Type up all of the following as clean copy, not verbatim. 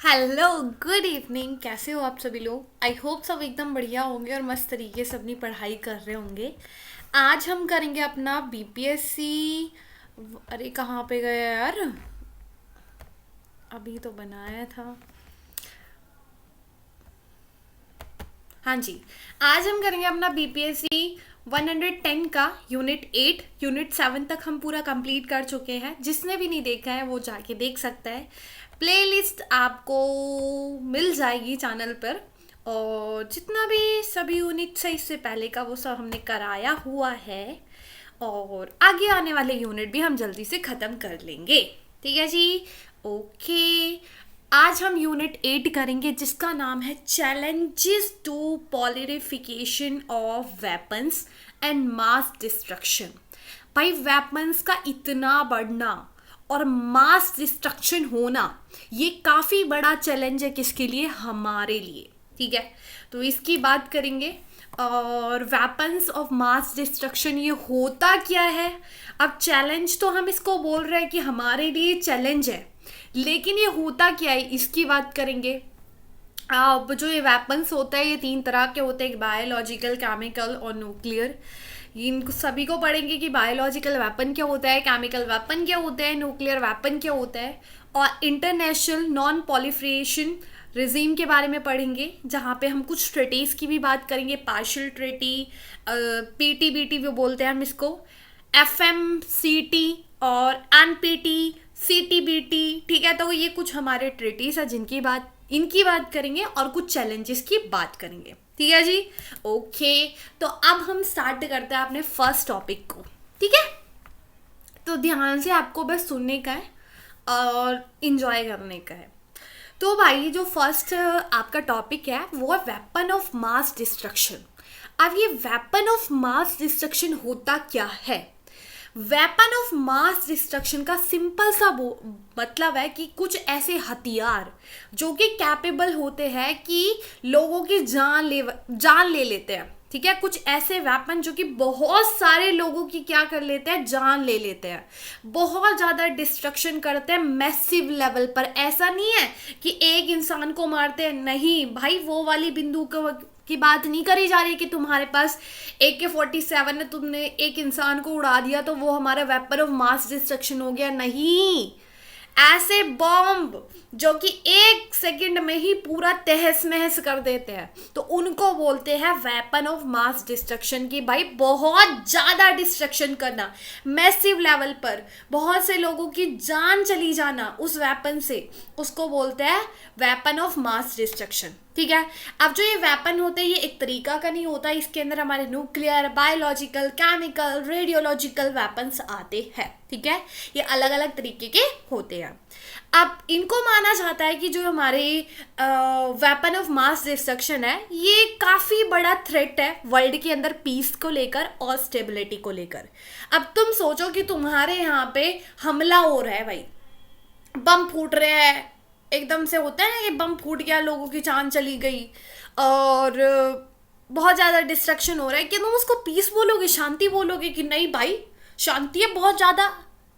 Hello, good evening. कैसे हो आप सभी लोग? आई होप सब एकदम बढ़िया होंगे और मस्त तरीके से अपनी पढ़ाई कर रहे होंगे। आज हम करेंगे अपना बीपीएससी। अरे कहाँ पे गया यार? अभी तो बनाया था। हाँ जी। आज हम करेंगे अपना बीपीएससी 110 का यूनिट 8। यूनिट 7 तक हम पूरा कंप्लीट कर चुके हैं। जिसने भी नहीं देखा है वो जाके देख सकता है। प्लेलिस्ट आपको मिल जाएगी चैनल पर। और जितना भी सभी यूनिट से इससे पहले का वो सब हमने कराया हुआ है। और आगे आने वाले यूनिट भी हम जल्दी से ख़त्म कर लेंगे। ठीक है जी। ओके। आज हम यूनिट 8 करेंगे जिसका नाम है challenges to proliferation of weapons and mass destruction. भाई वेपन्स का इतना बढ़ना और मास डिस्ट्रक्शन होना ये काफ़ी बड़ा चैलेंज है। किसके लिए? हमारे लिए। ठीक है। तो इसकी बात करेंगे। और वेपन्स ऑफ मास डिस्ट्रक्शन ये होता क्या है? अब चैलेंज तो हम इसको बोल रहे हैं कि हमारे लिए चैलेंज है, लेकिन ये होता क्या है इसकी बात करेंगे। अब जो ये वेपन्स होता है ये 3 तरह के होते हैं, बायोलॉजिकल, केमिकल और न्यूक्लियर। इन सभी को पढ़ेंगे कि बायोलॉजिकल वेपन क्या होता है, केमिकल वेपन क्या होता है, न्यूक्लियर वेपन क्या होता है। और इंटरनेशनल नॉन पॉलिफरेशन रिजीम के बारे में पढ़ेंगे, जहाँ पे हम कुछ ट्रेटीज की भी बात करेंगे। पार्शियल ट्रेटी, पीटीबीटी वो बोलते हैं हम इसको, एफएमसीटी और एनपीटी, सीटीबीटी। ठीक है। तो ये कुछ हमारे ट्रेटीज है इनकी बात करेंगे और कुछ चैलेंजेस की बात करेंगे। ठीक है जी। ओके। तो अब हम स्टार्ट करते हैं अपने फर्स्ट टॉपिक को। ठीक है। तो ध्यान से आपको बस सुनने का है और इंजॉय करने का है। तो भाई जो फर्स्ट आपका टॉपिक है वो है वेपन ऑफ मास डिस्ट्रक्शन। अब ये वेपन ऑफ मास डिस्ट्रक्शन होता क्या है? वेपन ऑफ मास डिस्ट्रक्शन का सिंपल सा मतलब है कि कुछ ऐसे हथियार जो कि कैपेबल होते हैं कि लोगों की जान ले लेते हैं। ठीक है। कुछ ऐसे वेपन जो कि बहुत सारे लोगों की क्या कर लेते हैं, जान ले लेते हैं, बहुत ज़्यादा डिस्ट्रक्शन करते हैं मैसिव लेवल पर। ऐसा नहीं है कि एक इंसान को मारते हैं, नहीं भाई, वो वाली बंदूक की बात नहीं करी जा रही कि तुम्हारे पास AK-47 है, तुमने एक इंसान को उड़ा दिया तो वो हमारा वेपन ऑफ मास डिस्ट्रक्शन हो गया। नहीं, ऐसे बॉम्ब जो कि 1 सेकंड में ही पूरा तहस महस कर देते हैं तो उनको बोलते हैं वेपन ऑफ मास डिस्ट्रक्शन। की भाई बहुत ज्यादा डिस्ट्रक्शन करना, मैसिव लेवल पर बहुत से लोगों की जान चली जाना उस वेपन से, उसको बोलते हैं वेपन ऑफ मास डिस्ट्रक्शन। ठीक है। अब जो ये वेपन होते हैं ये एक तरीका का नहीं होता, इसके अंदर हमारे nuclear, biological, chemical, radiological weapons आते हैं। ठीक है। ये अलग अलग तरीके के होते हैं। अब इनको माना जाता है कि जो हमारे वेपन ऑफ मास डिस्ट्रक्शन है ये काफ़ी बड़ा थ्रेट है वर्ल्ड के अंदर पीस को लेकर और स्टेबिलिटी को लेकर। अब तुम सोचो कि तुम्हारे यहाँ पे हमला हो रहा है भाई, बम फूट रहे हैं, एकदम से होता है ना कि बम फूट गया, लोगों की जान चली गई और बहुत ज़्यादा डिस्ट्रक्शन हो रहा है, कि तुम उसको पीस बोलोगे, शांति बोलोगे कि नहीं भाई शांति है बहुत ज़्यादा?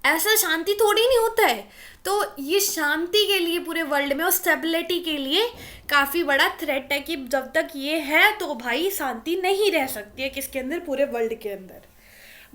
ऐसा शांति थोड़ी नहीं होता है। तो ये शांति के लिए पूरे वर्ल्ड में और स्टेबिलिटी के लिए काफ़ी बड़ा थ्रेट है कि जब तक ये है तो भाई शांति नहीं रह सकती है किसके अंदर, पूरे वर्ल्ड के अंदर।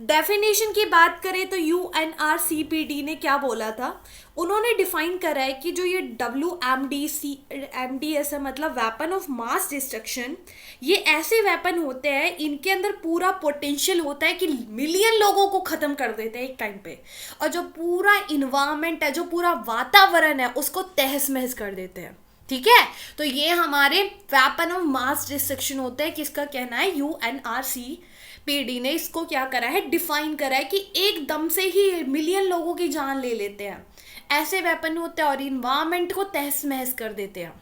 डेफिनेशन की बात करें तो UNRCPD ने क्या बोला था, उन्होंने डिफाइन करा है कि जो ये WMDS है, मतलब वेपन ऑफ मास डिस्ट्रक्शन, ये ऐसे वेपन होते हैं इनके अंदर पूरा पोटेंशियल होता है कि मिलियन लोगों को ख़त्म कर देते हैं एक टाइम पे, और जो पूरा इन्वायरमेंट है, जो पूरा वातावरण है, उसको तहस महस कर देते हैं। ठीक है। तो ये हमारे वेपन ऑफ मास डिस्ट्रक्शन होते हैं। किसका कहना है? UNRCPD ने इसको क्या करा है, डिफाइन करा है कि एकदम से ही मिलियन लोगों की जान ले लेते हैं, ऐसे वेपन होते हैं और इन्वायरमेंट को तहस महस कर देते हैं।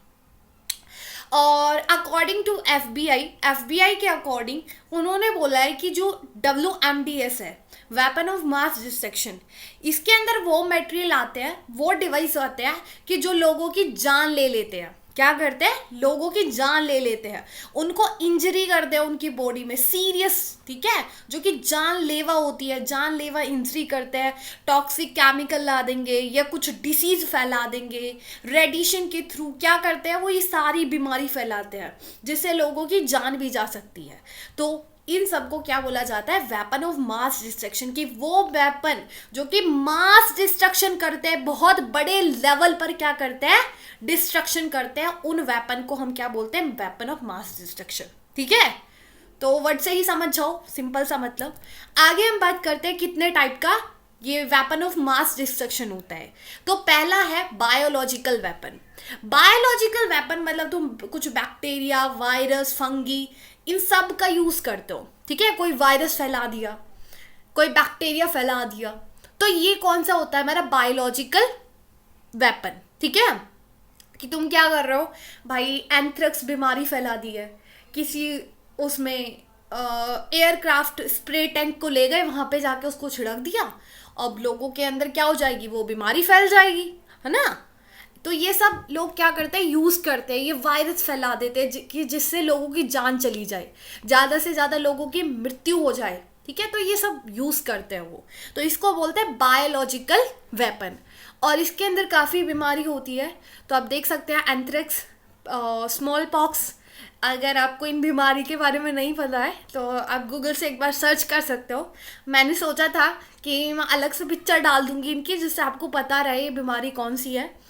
और अकॉर्डिंग टू FBI के अकॉर्डिंग उन्होंने बोला है कि जो WMDS है, वेपन ऑफ मास डिस्ट्रक्शन, इसके अंदर वो मटेरियल आते हैं, वो डिवाइस आते हैं कि जो लोगों की जान ले लेते हैं। क्या करते हैं, लोगों की जान ले लेते हैं, उनको इंजरी करते हैं उनकी बॉडी में सीरियस, ठीक है, जो कि जानलेवा होती है, जानलेवा इंजरी करते हैं, टॉक्सिक केमिकल ला देंगे या कुछ डिसीज फैला देंगे, रेडिएशन के थ्रू क्या करते हैं वो, ये सारी बीमारी फैलाते हैं जिससे लोगों की जान भी जा सकती है। तो इन सबको क्या बोला जाता है, वेपन ऑफ मास डिस्ट्रक्शन, की वो वेपन जो कि मास डिस्ट्रक्शन करते हैं, बहुत बड़े लेवल पर क्या करते हैं, डिस्ट्रक्शन करते हैं, उन वेपन को हम क्या बोलते हैं, वेपन ऑफ मास डिस्ट्रक्शन। ठीक है, तो वर्ड से ही समझ जाओ, सिंपल सा मतलब। आगे हम बात करते हैं कितने टाइप का ये वेपन ऑफ मास डिस्ट्रक्शन होता है। तो पहला है बायोलॉजिकल वेपन। बायोलॉजिकल वेपन मतलब तुम कुछ बैक्टीरिया, वायरस, फंगी, इन सब का यूज करते हो, ठीक है, कोई वायरस फैला दिया, कोई बैक्टीरिया फैला दिया, तो ये कौन सा होता है हमारा बायोलॉजिकल वेपन। ठीक है, कि तुम क्या कर रहे हो भाई, एंथ्रेक्स बीमारी फैला दी है किसी, उसमें एयरक्राफ्ट स्प्रे टैंक को ले गए, वहां पे जाके उसको छिड़क दिया, अब लोगों के अंदर क्या हो जाएगी, वो बीमारी फैल जाएगी, है ना। तो ये सब लोग क्या करते हैं, यूज़ करते हैं, ये वायरस फैला देते हैं कि जिससे लोगों की जान चली जाए, ज़्यादा से ज़्यादा लोगों की मृत्यु हो जाए। ठीक है, तो ये सब यूज़ करते हैं वो, तो इसको बोलते हैं बायोलॉजिकल वेपन। और इसके अंदर काफ़ी बीमारी होती है, तो आप देख सकते हैं एंथ्रेक्स, स्मॉल पॉक्स। अगर आपको इन बीमारी के बारे में नहीं पता है तो आप गूगल से एक बार सर्च कर सकते हो। मैंने सोचा था कि मैं अलग से पिक्चर डाल दूंगी इनकी, जिससे आपको पता रहे ये बीमारी कौन सी है।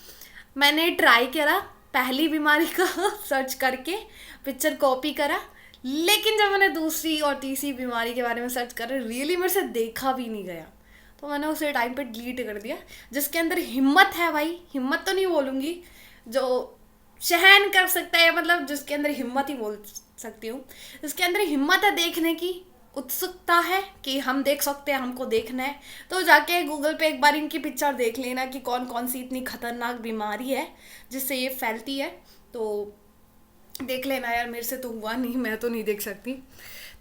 मैंने ट्राई करा पहली बीमारी का सर्च करके पिक्चर कॉपी करा, लेकिन जब मैंने दूसरी और तीसरी बीमारी के बारे में सर्च करा, रियली मेरे से देखा भी नहीं गया, तो मैंने उसे टाइम पे डिलीट कर दिया। जिसके अंदर हिम्मत है भाई, हिम्मत तो नहीं बोलूँगी, जो सहन कर सकता है, मतलब जिसके अंदर हिम्मत ही बोल सकती हूँ, जिसके अंदर हिम्मत है देखने की, उत्सुकता है कि हम देख सकते हैं, हमको देखना है, तो जाके गूगल पे एक बार इनकी पिक्चर देख लेना कि कौन कौन सी इतनी खतरनाक बीमारी है जिससे ये फैलती है, तो देख लेना यार। मेरे से तो हुआ नहीं, मैं तो नहीं देख सकती।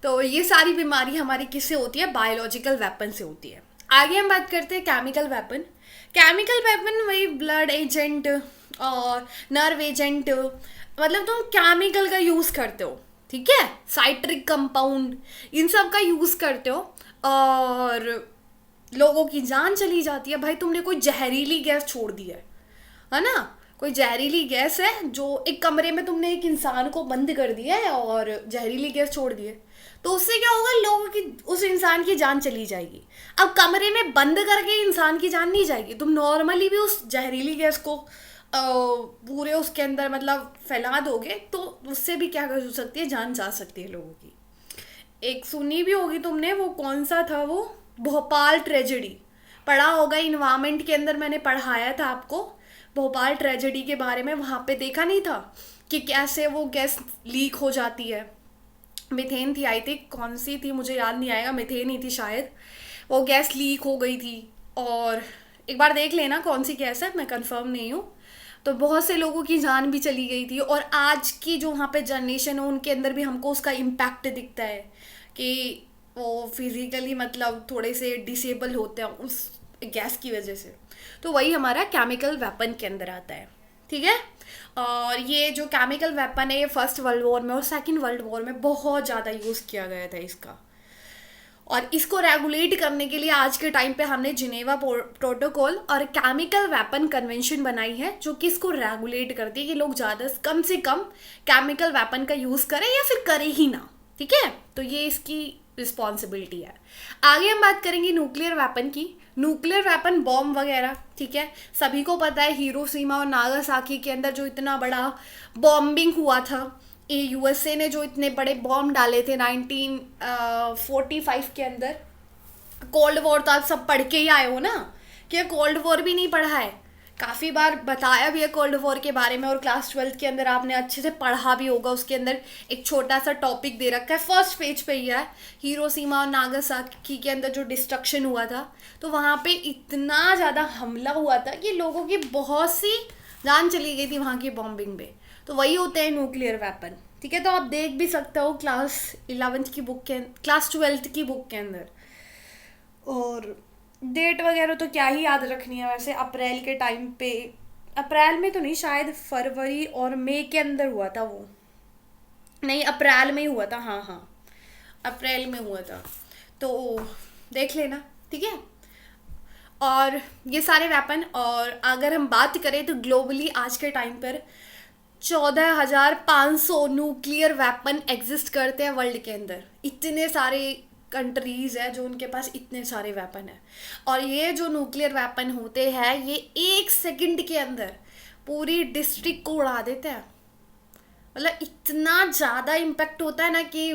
तो ये सारी बीमारी हमारी किससे होती है, बायोलॉजिकल वेपन से होती है। आगे हम बात करते हैं केमिकल वेपन। केमिकल वेपन वही ब्लड एजेंट और नर्व एजेंट, मतलब तुम केमिकल का यूज़ करते हो, ठीक है, साइट्रिक कंपाउंड, इन सब का यूज़ करते हो और लोगों की जान चली जाती है। भाई तुमने कोई जहरीली गैस छोड़ दी है ना, कोई जहरीली गैस है, जो एक कमरे में तुमने एक इंसान को बंद कर दिया है और जहरीली गैस छोड़ दी है, तो उससे क्या होगा, लोगों की, उस इंसान की जान चली जाएगी। अब कमरे में बंद करके इंसान की जान नहीं जाएगी, तुम नॉर्मली भी उस जहरीली गैस को पूरे उसके अंदर मतलब फैला दोगे, तो उससे भी क्या कर सकती है, जान जा सकती है लोगों की। एक सुनी भी होगी तुमने, वो कौन सा था, वो भोपाल ट्रेजेडी पढ़ा होगा, इन्वायरमेंट के अंदर मैंने पढ़ाया था आपको भोपाल ट्रेजेडी के बारे में। वहाँ पे देखा नहीं था कि कैसे वो गैस लीक हो जाती है, मिथेन थी आई थिंक, कौन सी थी मुझे याद नहीं आएगा, मिथेन ही थी शायद, वो गैस लीक हो गई थी। और एक बार देख लेना कौन सी गैस है, मैं कंफर्म नहीं हूँ। तो बहुत से लोगों की जान भी चली गई थी, और आज की जो वहाँ पे जनरेशन है उनके अंदर भी हमको उसका इम्पैक्ट दिखता है कि वो फिजिकली मतलब थोड़े से डिसेबल होते हैं उस गैस की वजह से। तो वही हमारा केमिकल वेपन के अंदर आता है, ठीक है। और ये जो केमिकल वेपन है, ये फर्स्ट वर्ल्ड वॉर में और सेकंड वर्ल्ड वॉर में बहुत ज़्यादा यूज़ किया गया था इसका। और इसको रेगुलेट करने के लिए आज के टाइम पे हमने जिनेवा प्रोटोकॉल और केमिकल वेपन कन्वेंशन बनाई है, जो कि इसको रेगुलेट करती है कि लोग ज़्यादा कम से कम केमिकल वेपन का यूज़ करें या फिर करें ही ना, ठीक है। तो ये इसकी रिस्पॉन्सिबिलिटी है। आगे हम बात करेंगे न्यूक्लियर वेपन की। न्यूक्लियर वेपन बॉम्ब वगैरह, ठीक है, सभी को पता है हिरोशिमा और नागासाकी के अंदर जो इतना बड़ा बॉम्बिंग हुआ था, ये यूएसए ने जो इतने बड़े बॉम्ब डाले थे 1945 के अंदर। कोल्ड वॉर तो आप सब पढ़ के ही आए हो ना, कि कोल्ड वॉर भी नहीं पढ़ा है, काफ़ी बार बताया भी है कोल्ड वॉर के बारे में, और क्लास 12th के अंदर आपने अच्छे से पढ़ा भी होगा। उसके अंदर एक छोटा सा टॉपिक दे रखा है, फर्स्ट पेज पे ही है, हिरोशिमा और नागासाकी के अंदर जो डिस्ट्रक्शन हुआ था, तो वहाँ पे इतना ज़्यादा हमला हुआ था कि लोगों की बहुत सी जान चली गई थी वहाँ की बॉम्बिंग में। तो वही होते हैं न्यूक्लियर वेपन, ठीक है। तो आप देख भी सकते हो क्लास 11th की बुक के, क्लास 12th की बुक के अंदर। और डेट वगैरह तो क्या ही याद रखनी है, वैसे अप्रैल के टाइम पे अप्रैल में तो नहीं, शायद फरवरी और मई के अंदर हुआ था वो। नहीं, अप्रैल में ही हुआ था, हाँ हाँ, अप्रैल में हुआ था। तो देख लेना, ठीक है। और ये सारे वेपन, और अगर हम बात करें तो ग्लोबली आज के टाइम पर 14,500 न्यूक्लियर वेपन एग्जिस्ट करते हैं वर्ल्ड के अंदर। इतने सारे कंट्रीज है जो उनके पास इतने सारे वेपन है। और ये जो न्यूक्लियर वेपन होते हैं ये 1 सेकंड के अंदर पूरी डिस्ट्रिक्ट को उड़ा देते हैं। मतलब इतना ज़्यादा इम्पेक्ट होता है ना कि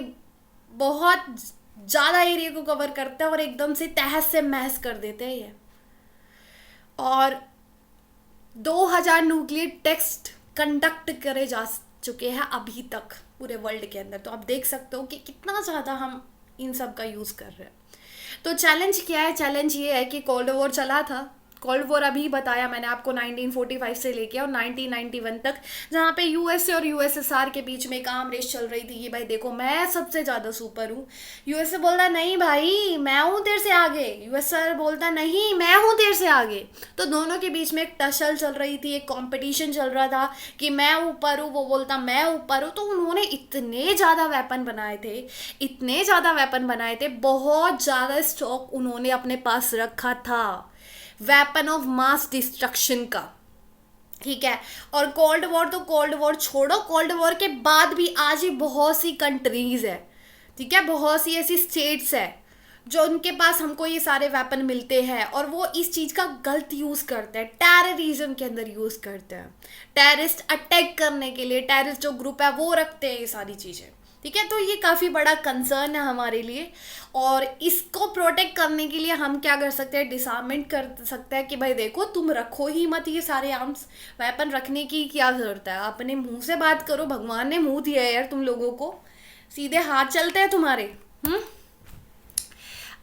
बहुत ज़्यादा एरिया को कवर करते हैं और एकदम से तहस से महस कर देते हैं ये। और 2000 न्यूक्लियर टेस्ट कंडक्ट करे जा चुके हैं अभी तक पूरे वर्ल्ड के अंदर। तो आप देख सकते हो कि कितना ज़्यादा हम इन सब का यूज़ कर रहे हैं। तो चैलेंज क्या है? चैलेंज ये है कि कोल्ड वॉर चला था। कोल्ड वॉर अभी बताया मैंने आपको 1945 से लेके और 1991 तक, जहाँ पे यूएसए और यूएसएसआर के बीच में एक आम रेस चल रही थी कि भाई देखो मैं सबसे ज़्यादा सुपर हूँ। यूएसए बोलता नहीं भाई मैं हूँ तेरे से आगे, यूएसएसआर बोलता नहीं मैं हूँ तेरे से आगे। तो दोनों के बीच में एक टसल चल रही थी, एक कॉम्पिटिशन चल रहा था कि मैं ऊपर हूँ, वो बोलता मैं ऊपर हूँ। तो उन्होंने इतने ज़्यादा वेपन बनाए थे, इतने ज़्यादा वेपन बनाए थे, बहुत ज़्यादा स्टॉक उन्होंने अपने पास रखा था वेपन ऑफ मास डिस्ट्रक्शन का, ठीक है। और कोल्ड वॉर तो कोल्ड वॉर छोड़ो, कोल्ड वॉर के बाद भी आज भी बहुत सी कंट्रीज है, ठीक है, बहुत सी ऐसी स्टेट्स है जो उनके पास हमको ये सारे वेपन मिलते हैं और वो इस चीज़ का गलत यूज़ करते हैं, टेररिज्म के अंदर यूज़ करते हैं, टेररिस्ट अटैक करने के लिए, टेररिस्ट जो ग्रुप है वो रखते हैं ये सारी चीज़ें, ठीक है। तो ये काफ़ी बड़ा कंसर्न है हमारे लिए। और इसको प्रोटेक्ट करने के लिए हम क्या कर सकते हैं? डिसआर्मेंट कर सकते हैं कि भाई देखो तुम रखो ही मत ये सारे आर्म्स, वेपन रखने की क्या ज़रूरत है, अपने मुंह से बात करो, भगवान ने मुंह दिया है यार तुम लोगों को, सीधे हाथ चलते हैं तुम्हारे।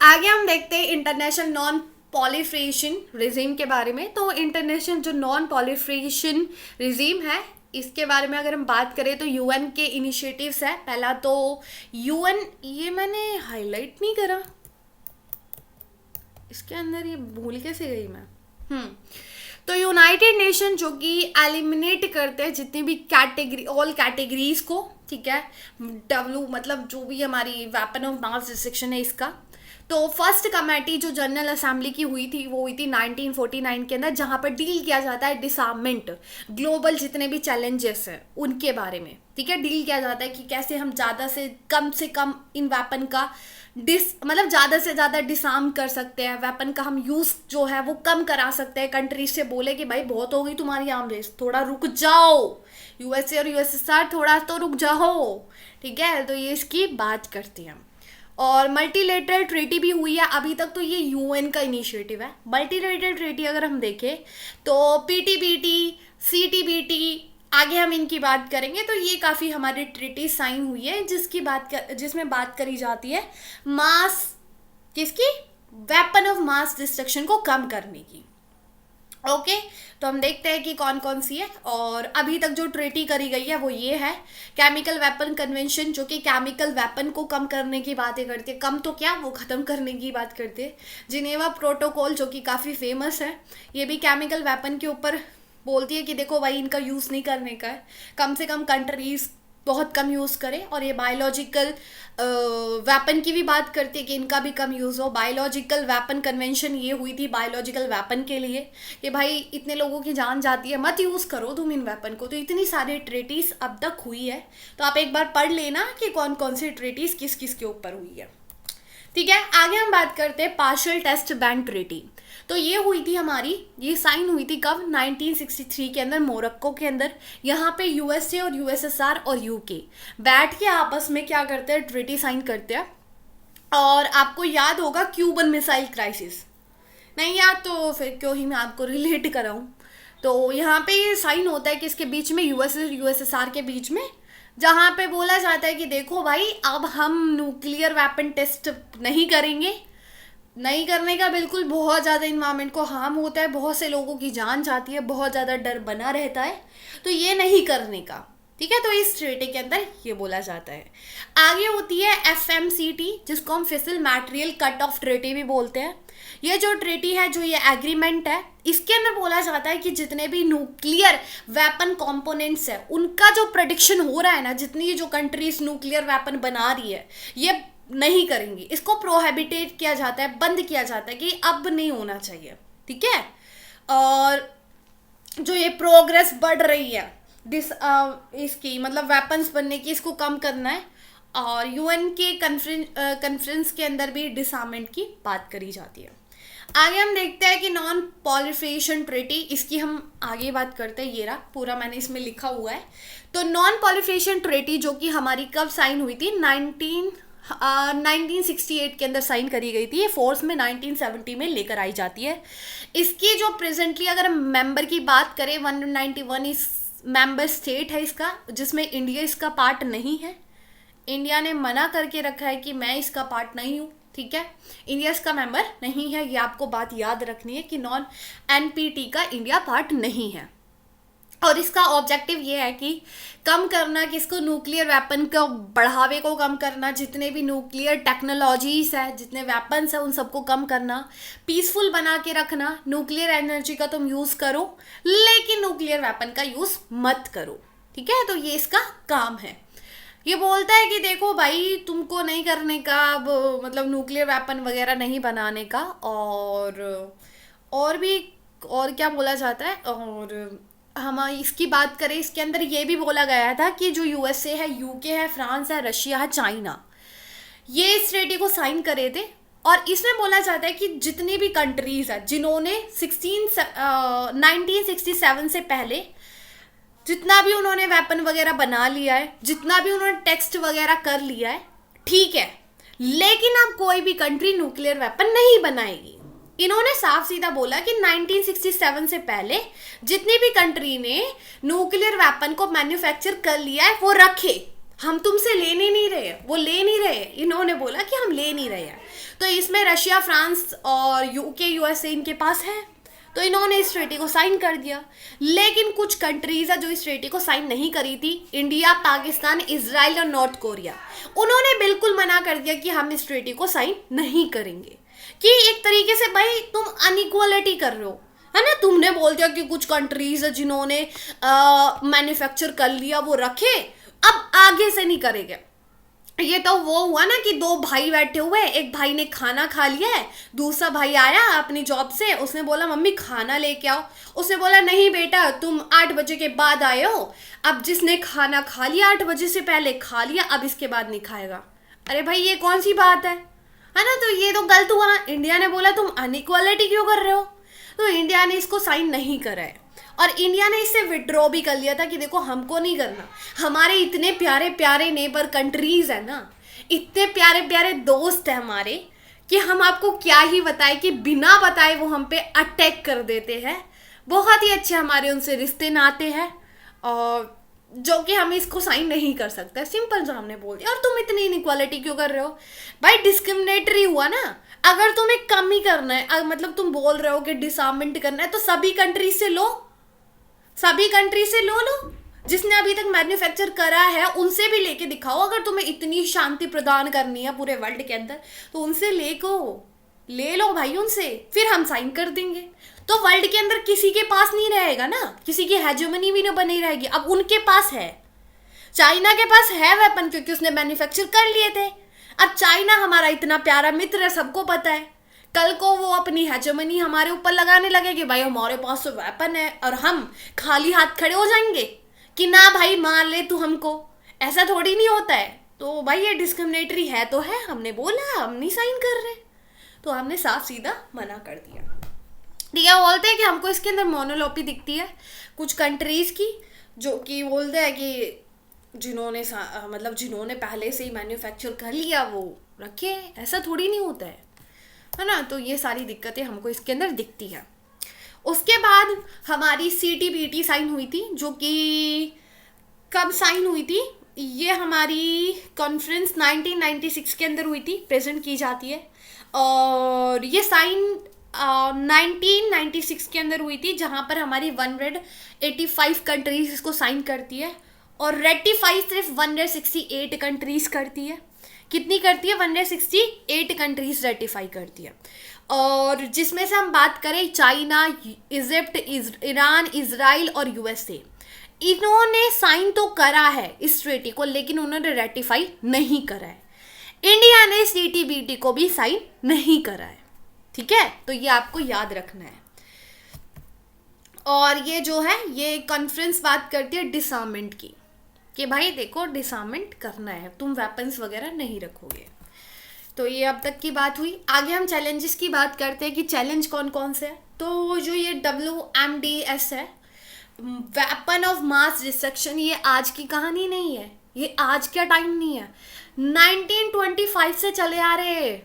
आगे हम देखते हैं इंटरनेशनल नॉन पॉलीफ्रेशन रिजीम के बारे में। तो इंटरनेशनल जो नॉन पॉलीफ्रेशन रिजीम है इसके बारे में अगर हम बात करें तो यूएन के इनिशिएटिव्स है। पहला तो यूएन, ये मैंने हाईलाइट नहीं करा इसके अंदर, ये भूल कैसे गई मैं। तो यूनाइटेड नेशन जो कि एलिमिनेट करते हैं जितनी भी कैटेगरी, ऑल कैटेगरीज को, ठीक है। डब्ल्यू मतलब जो भी हमारी वेपन ऑफ मास डिस्ट्रक्शन है इसका। तो फर्स्ट कमेटी जो जनरल असेंबली की हुई थी वो हुई थी 1949 के अंदर, जहाँ पर डील किया जाता है डिसआर्मेंट, ग्लोबल जितने भी चैलेंजेस हैं उनके बारे में, ठीक है। डील किया जाता है कि कैसे हम ज़्यादा से कम इन वेपन का मतलब ज़्यादा से ज़्यादा डिसआर्म कर सकते हैं, वेपन का हम यूज़ जो है वो कम करा सकते हैं। कंट्रीज से बोले कि भाई बहुत हो गई तुम्हारी आर्म रेस, थोड़ा रुक जाओ, यूएसए और यूएसएसआर थोड़ा तो रुक जाओ, ठीक है। तो ये इसकी बात करते हैं। और मल्टीलेटरल ट्रीटी भी हुई है अभी तक, तो ये यूएन का इनिशिएटिव है। मल्टीलेटरल ट्रीटी अगर हम देखें तो पीटीबीटी, सीटीबीटी, आगे हम इनकी बात करेंगे। तो ये काफ़ी हमारी ट्रीटी साइन हुई है जिसमें बात करी जाती है मास, किसकी? वेपन ऑफ मास डिस्ट्रक्शन को कम करने की। ओके, तो हम देखते हैं कि कौन कौन सी है। और अभी तक जो ट्रीटी करी गई है वो ये है केमिकल वेपन कन्वेंशन, जो कि केमिकल वेपन को कम करने की बातें करती है, कम तो क्या वो ख़त्म करने की बात करते हैं। जिनेवा प्रोटोकॉल जो कि काफ़ी फेमस है, ये भी केमिकल वेपन के ऊपर बोलती है कि देखो भाई इनका यूज़ नहीं करने का है, कम से कम कंट्रीज़ बहुत कम यूज़ करें। और ये बायोलॉजिकल वेपन की भी बात करती है कि इनका भी कम यूज़ हो। बायोलॉजिकल वेपन कन्वेंशन ये हुई थी बायोलॉजिकल वेपन के लिए कि भाई इतने लोगों की जान जाती है, मत यूज़ करो तुम इन वेपन को। तो इतनी सारी ट्रीटीज़ अब तक हुई है, तो आप एक बार पढ़ लेना कि कौन कौन सी ट्रीटीज़ किस किस के ऊपर हुई है, ठीक है। आगे हम बात करते हैं पार्शियल टेस्ट बैन ट्रीटी। तो ये हुई थी हमारी, ये साइन हुई थी कब? 1963 के अंदर मोरक्को के अंदर। यहाँ पे यूएसए और यूएसएसआर और यूके बैठ के आपस में क्या करते हैं? ट्रीटी साइन करते हैं। और आपको याद होगा क्यूबन मिसाइल क्राइसिस, नहीं याद तो फिर क्यों ही मैं आपको रिलेट कराऊँ। तो यहाँ पे ये साइन होता है कि इसके बीच में यूएसए यूएसएसआर के बीच में, जहाँ पे बोला जाता है कि देखो भाई अब हम न्यूक्लियर वेपन टेस्ट नहीं करेंगे, नहीं करने का बिल्कुल, बहुत ज़्यादा इन्वायरमेंट को हार्म होता है, बहुत से लोगों की जान जाती है, बहुत ज़्यादा डर बना रहता है, तो ये नहीं करने का, ठीक है, तो इस ट्रेटी के अंदर ये बोला जाता है। आगे होती है FMCT, जिसको हम फिसल मटेरियल कट ऑफ ट्रेटी भी बोलते हैं। ये जो ट्रेटी है, जो ये एग्रीमेंट है, इसके अंदर बोला जाता है कि जितने भी न्यूक्लियर वेपन कंपोनेंट्स है उनका जो प्रोडक्शन हो रहा है ना, जितनी जो कंट्रीज न्यूक्लियर वेपन बना रही है ये नहीं करेंगी, इसको प्रोहिबिटेट किया जाता है, बंद किया जाता है कि अब नहीं होना चाहिए। ठीक है, और जो ये प्रोग्रेस बढ़ रही है इसकी मतलब वेपन्स बनने की, इसको कम करना है। और UN के कॉन्फ्रेंस के अंदर भी डिसआर्मेंट की बात करी जाती है। आगे हम देखते हैं कि नॉन पॉलिफरेशन ट्रेटी, इसकी हम आगे बात करते हैं। ये रहा पूरा मैंने इसमें लिखा हुआ है। तो नॉन पॉलिफरेशन ट्रेटी जो कि हमारी कब साइन हुई थी, 1968 के अंदर साइन करी गई थी। ये फोर्स में 1970 में लेकर आई जाती है। इसकी जो प्रेजेंटली अगर हम मेंबर की बात करें, 191 इस मेंबर स्टेट है इसका, जिसमें इंडिया इसका पार्ट नहीं है। इंडिया ने मना करके रखा है कि मैं इसका पार्ट नहीं हूँ। ठीक है, इंडिया इसका मेंबर नहीं है, ये आपको बात याद रखनी है कि नॉन NPT का इंडिया पार्ट नहीं है। और इसका ऑब्जेक्टिव ये है कि कम करना, कि इसको न्यूक्लियर वेपन का बढ़ावे को कम करना, जितने भी न्यूक्लियर टेक्नोलॉजीज है, जितने वेपन्स है, उन सबको कम करना, पीसफुल बना के रखना। न्यूक्लियर एनर्जी का तुम यूज़ करो लेकिन न्यूक्लियर वेपन का यूज़ मत करो। ठीक है, तो ये इसका काम है। ये बोलता है कि देखो भाई, तुमको नहीं करने का अब, मतलब न्यूक्लियर वेपन वगैरह नहीं बनाने का। और भी और क्या बोला जाता है, और हम इसकी बात करें, इसके अंदर ये भी बोला गया था कि जो USA है, UK है, फ्रांस है, रशिया है, चाइना, ये इस ट्रेटी को साइन करे थे। और इसमें बोला जाता है कि जितनी भी कंट्रीज है जिन्होंने 1967 से पहले जितना भी उन्होंने वेपन वगैरह बना लिया है, जितना भी उन्होंने टेक्स्ट वगैरह कर लिया है, ठीक है, लेकिन अब कोई भी कंट्री न्यूक्लियर वेपन नहीं बनाएगी। इन्होंने साफ सीधा बोला कि 1967 से पहले जितनी भी कंट्री ने न्यूक्लियर वेपन को मैन्युफैक्चर कर लिया है वो रखे, हम तुमसे लेने नहीं रहे, वो ले नहीं रहे। इन्होंने बोला कि हम ले नहीं रहे हैं। तो इसमें रशिया, फ्रांस और UK, USA इनके पास है, तो इन्होंने इस ट्रेटी को साइन कर दिया। लेकिन कुछ कंट्रीज है जो इस ट्रेटी को साइन नहीं करी थी, इंडिया, पाकिस्तान, इजराइल और नॉर्थ कोरिया। उन्होंने बिल्कुल मना कर दिया कि हम इस ट्रेटी को साइन नहीं करेंगे, कि एक तरीके से भाई तुम अनइक्वालिटी कर रहे हो, है ना। तुमने बोल दिया कि कुछ कंट्रीज है जिन्होंने मैन्युफैक्चर कर लिया वो रखे, अब आगे से नहीं करेंगे। ये तो वो हुआ ना कि दो भाई बैठे हुए, एक भाई ने खाना खा लिया है, दूसरा भाई आया अपनी जॉब से, उसने बोला मम्मी खाना लेके आओ। उसने बोला नहीं बेटा, तुम 8 बजे के बाद आए हो, अब जिसने खाना खा लिया 8 बजे से पहले खा लिया, अब इसके बाद नहीं खाएगा। अरे भाई ये कौन सी बात है ना। तो ये तो गलत हुआ। इंडिया ने बोला तुम अनइक्वालिटी क्यों कर रहे हो, तो इंडिया ने इसको साइन नहीं करा है। और इंडिया ने इससे विड्रॉ भी कर लिया था कि देखो हमको नहीं करना, हमारे इतने प्यारे प्यारे नेबर कंट्रीज है ना, इतने प्यारे प्यारे दोस्त है हमारे, कि हम आपको क्या ही बताए कि बिना बताए वो हम पे अटैक कर देते हैं। बहुत ही अच्छे हमारे उनसे रिश्ते नाते हैं, और जो कि हम इसको साइन नहीं कर सकते। सिंपल जो हमने बोल दिया। और तुम इतनी इनइक्वालिटी क्यों कर रहे हो भाई, डिस्क्रिमिनेटरी हुआ ना। अगर तुम्हें कम ही करना है, मतलब तुम बोल रहे हो कि डिसआर्मेंट करना है, तो सभी कंट्री से लो, सभी कंट्री से लो जिसने अभी तक मैन्युफैक्चर करा है उनसे भी लेके दिखाओ। अगर तुम्हें इतनी शांति प्रदान करनी है पूरे वर्ल्ड के अंदर, तो उनसे ले लो भाई उनसे, फिर हम साइन कर देंगे। तो वर्ल्ड के अंदर किसी के पास नहीं रहेगा ना, किसी की हेजेमनी भी नहीं बनी रहेगी। अब उनके पास है, चाइना के पास है वेपन, क्योंकि उसने मैन्युफैक्चर कर लिए थे। अब चाइना हमारा इतना प्यारा मित्र है, सबको पता है, कल को वो अपनी हेजेमनी हमारे ऊपर लगाने लगे कि भाई हमारे पास तो वेपन है, और हम खाली हाथ खड़े हो जाएंगे कि ना भाई मार ले तू हमको। ऐसा थोड़ी नहीं होता है। तो भाई ये डिस्क्रिमिनेटरी है तो है, हमने बोला हम नहीं साइन कर रहे, तो हमने साफ सीधा मना कर दिया। ठीक है, बोलते हैं कि हमको इसके अंदर मोनोलोपी दिखती है कुछ कंट्रीज की, जो कि बोलते हैं कि जिन्होंने पहले से ही मैन्युफैक्चर कर लिया वो रखे। ऐसा थोड़ी नहीं होता है ना। तो ये सारी दिक्कतें हमको इसके अंदर दिखती है। उसके बाद हमारी CTBT साइन हुई थी, जो कि कब साइन हुई थी, ये हमारी कॉन्फ्रेंस 1996 के अंदर हुई थी, प्रेजेंट की जाती है। और ये साइन 1996 के अंदर हुई थी, जहाँ पर हमारी 185 कंट्रीज इसको साइन करती है। और रेटिफाई सिर्फ 168 कंट्रीज करती है। कितनी करती है? 168 कंट्रीज रेटिफाई करती है। और जिसमें से हम बात करें चाइना, इजिप्ट, ईरान, इजराइल और यूएसए, इन्होंने साइन तो करा है इस ट्रीटी को, लेकिन उन्होंने रेटिफाई नहीं करा है। इंडिया ने सीटीबीटी को भी साइन नहीं करा है। ठीक है, तो ये आपको याद रखना है। और ये जो है ये कॉन्फ्रेंस बात करती है डिसआर्मेंट की, कि भाई देखो डिसआर्मेंट करना है, तुम वेपन्स वगैरह नहीं रखोगे। तो ये अब तक की बात हुई। आगे हम चैलेंजेस की बात करते हैं कि चैलेंज कौन कौन से हैं। तो जो ये WMDS है, वेपन ऑफ मास डिस्ट्रक्शन, ये आज की कहानी नहीं है, ये आज का टाइम नहीं है, 1925 से चले आ रहे हैं।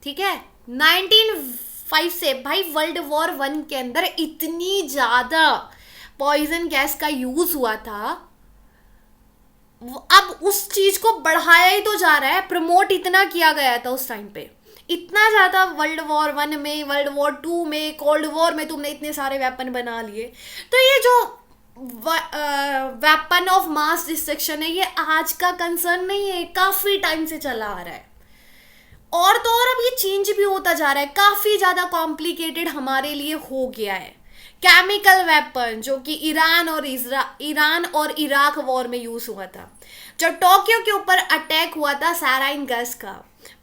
ठीक है, 1905 से भाई वर्ल्ड वॉर 1 के अंदर इतनी ज़्यादा पॉइजन गैस का यूज़ हुआ था, अब उस चीज़ को बढ़ाया ही तो जा रहा है, प्रमोट इतना किया गया था उस टाइम पे, इतना ज़्यादा वर्ल्ड वॉर 1 में, वर्ल्ड वॉर 2 में, कोल्ड वॉर में तुमने इतने सारे वेपन बना लिए। तो ये जो वेपन ऑफ मास डिस्ट्रक्शन है, ये आज का कंसर्न नहीं है, काफ़ी टाइम से चला आ रहा है। और तो और अब ये चेंज भी होता जा रहा है, काफ़ी ज़्यादा कॉम्प्लिकेटेड हमारे लिए हो गया है। केमिकल वेपन जो कि ईरान और इराक वॉर में यूज़ हुआ था, जब टोक्यो के ऊपर अटैक हुआ था सैराइन गैस का,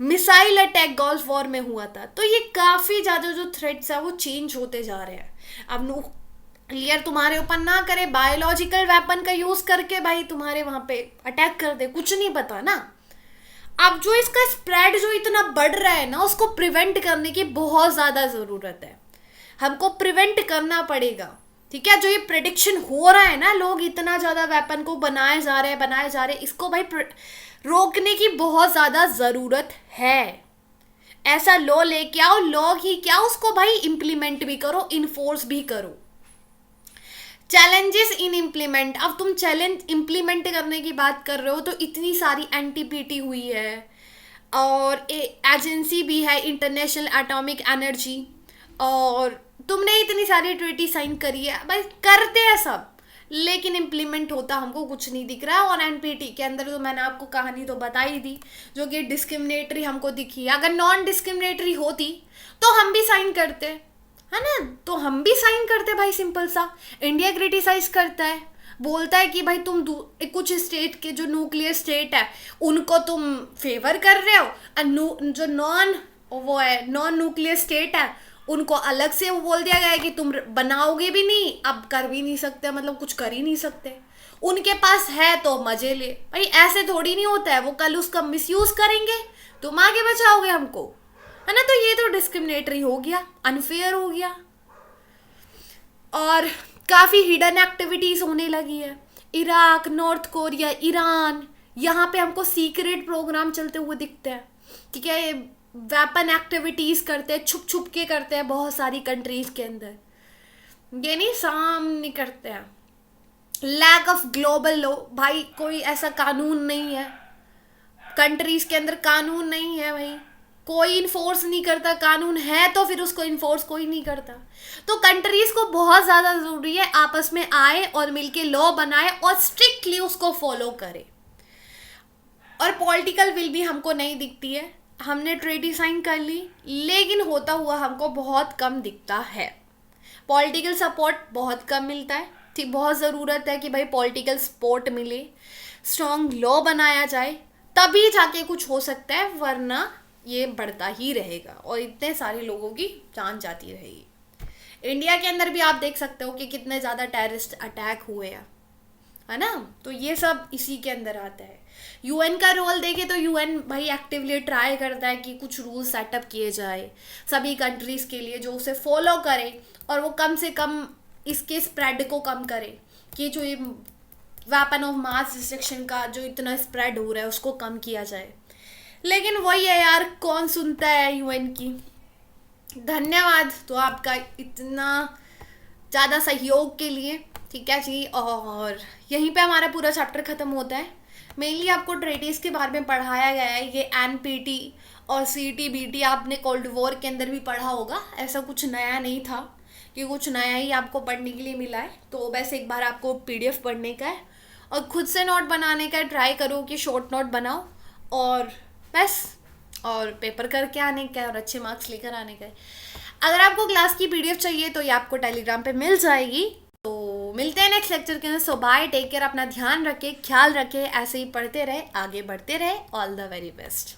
मिसाइल अटैक गल्फ वॉर में हुआ था। तो ये काफ़ी ज़्यादा जो थ्रेट्स है वो चेंज होते जा रहे हैं। अब न्यूक्लियर तुम्हारे ऊपर ना करे, बायोलॉजिकल वेपन का यूज़ करके भाई तुम्हारे वहाँ पे अटैक कर दे, कुछ नहीं पता ना। अब जो इसका स्प्रेड जो इतना बढ़ रहा है ना, उसको प्रिवेंट करने की बहुत ज़्यादा ज़रूरत है, हमको प्रिवेंट करना पड़ेगा। ठीक है, जो ये प्रेडिक्शन हो रहा है ना, लोग इतना ज़्यादा वेपन को बनाए जा रहे हैं, इसको भाई रोकने की बहुत ज़्यादा ज़रूरत है। ऐसा लॉ लेके आओ, लॉ ही क्या उसको भाई इम्प्लीमेंट भी करो, इन्फोर्स भी करो। चैलेंजेस इन इम्प्लीमेंट, अब तुम चैलेंज इम्प्लीमेंट करने की बात कर रहे हो तो इतनी सारी एनटीपीटी हुई है और एजेंसी भी है इंटरनेशनल एटॉमिक एनर्जी, और तुमने इतनी सारी ट्रीटी साइन करी है, भाई करते हैं सब, लेकिन इम्प्लीमेंट होता हमको कुछ नहीं दिख रहा है। और एनपीटी के अंदर तो मैंने आपको कहानी तो बता ही दी, जो कि डिस्क्रिमिनेटरी हमको दिखी। अगर नॉन डिस्क्रिमिनेटरी होती तो हम भी साइन करते, है ना, तो हम भी साइन करते भाई, सिंपल सा। इंडिया क्रिटिसाइज करता है, बोलता है कि भाई तुम कुछ स्टेट के जो न्यूक्लियर स्टेट है उनको तुम फेवर कर रहे हो, और जो नॉन न्यूक्लियर स्टेट है उनको अलग से वो बोल दिया गया है कि तुम बनाओगे भी नहीं, अब कर भी नहीं सकते, मतलब कुछ कर ही नहीं सकते, उनके पास है तो मजे ले। भाई ऐसे थोड़ी नहीं होता है, वो कल उसका मिसयूज करेंगे, तुम आगे बचाओगे हमको, है ना। तो ये तो डिस्क्रिमिनेटरी हो गया, अनफेयर हो गया। और काफ़ी हिडन एक्टिविटीज़ होने लगी है, इराक, नॉर्थ कोरिया, ईरान, यहाँ पे हमको सीक्रेट प्रोग्राम चलते हुए दिखते हैं। ठीक है, वेपन एक्टिविटीज़ करते हैं, छुप छुप के करते हैं बहुत सारी कंट्रीज़ के अंदर, ये नहीं सामने करते हैं। लैक ऑफ ग्लोबल लॉ, भाई कोई ऐसा कानून नहीं है, कंट्रीज़ के अंदर कानून नहीं है भाई, कोई इन्फोर्स नहीं करता, कानून है तो फिर उसको इन्फोर्स कोई नहीं करता। तो कंट्रीज़ को बहुत ज़्यादा ज़रूरी है आपस में आए और मिलके लॉ बनाए और स्ट्रिक्टली उसको फॉलो करे। और पॉलिटिकल विल भी हमको नहीं दिखती है, हमने ट्रीटी साइन कर ली लेकिन होता हुआ हमको बहुत कम दिखता है। पॉलिटिकल सपोर्ट बहुत कम मिलता है। ठीक, बहुत ज़रूरत है कि भाई पॉलिटिकल सपोर्ट मिले, स्ट्रॉन्ग लॉ बनाया जाए, तभी जाके कुछ हो सकता है, वरना ये बढ़ता ही रहेगा और इतने सारे लोगों की जान जाती रहेगी। इंडिया के अंदर भी आप देख सकते हो कि कितने ज़्यादा टेररिस्ट अटैक हुए हैं, है ना। तो ये सब इसी के अंदर आता है। यूएन का रोल देखे तो यूएन भाई एक्टिवली ट्राई करता है कि कुछ रूल सेटअप किए जाए सभी कंट्रीज़ के लिए, जो उसे फॉलो करे और वो कम से कम इसके स्प्रेड को कम करे, कि जो ये वेपन ऑफ मास डिस्ट्रक्शन का जो इतना स्प्रेड हो रहा है उसको कम किया जाए। लेकिन वही है यार, कौन सुनता है यूएन की। धन्यवाद तो आपका इतना ज़्यादा सहयोग के लिए। ठीक है जी, और यहीं पे हमारा पूरा चैप्टर ख़त्म होता है। मेनली आपको ट्रीटीज़ के बारे में पढ़ाया गया है, ये एनपीटी और सीटीबीटी आपने कोल्ड वॉर के अंदर भी पढ़ा होगा, ऐसा कुछ नया नहीं था कि कुछ नया ही आपको पढ़ने के लिए मिला है। तो वैसे एक बार आपको पीडीएफ पढ़ने का है और खुद से नोट बनाने का ट्राई करो कि शॉर्ट नोट बनाओ और बस, और पेपर करके आने का है और अच्छे मार्क्स लेकर आने का है। अगर आपको क्लास की पीडीएफ चाहिए तो ये आपको टेलीग्राम पे मिल जाएगी। तो मिलते हैं नेक्स्ट लेक्चर के अंदर। सो बाय, टेक केयर, अपना ध्यान रखें, ख्याल रखें, ऐसे ही पढ़ते रहे, आगे बढ़ते रहे। All the very best.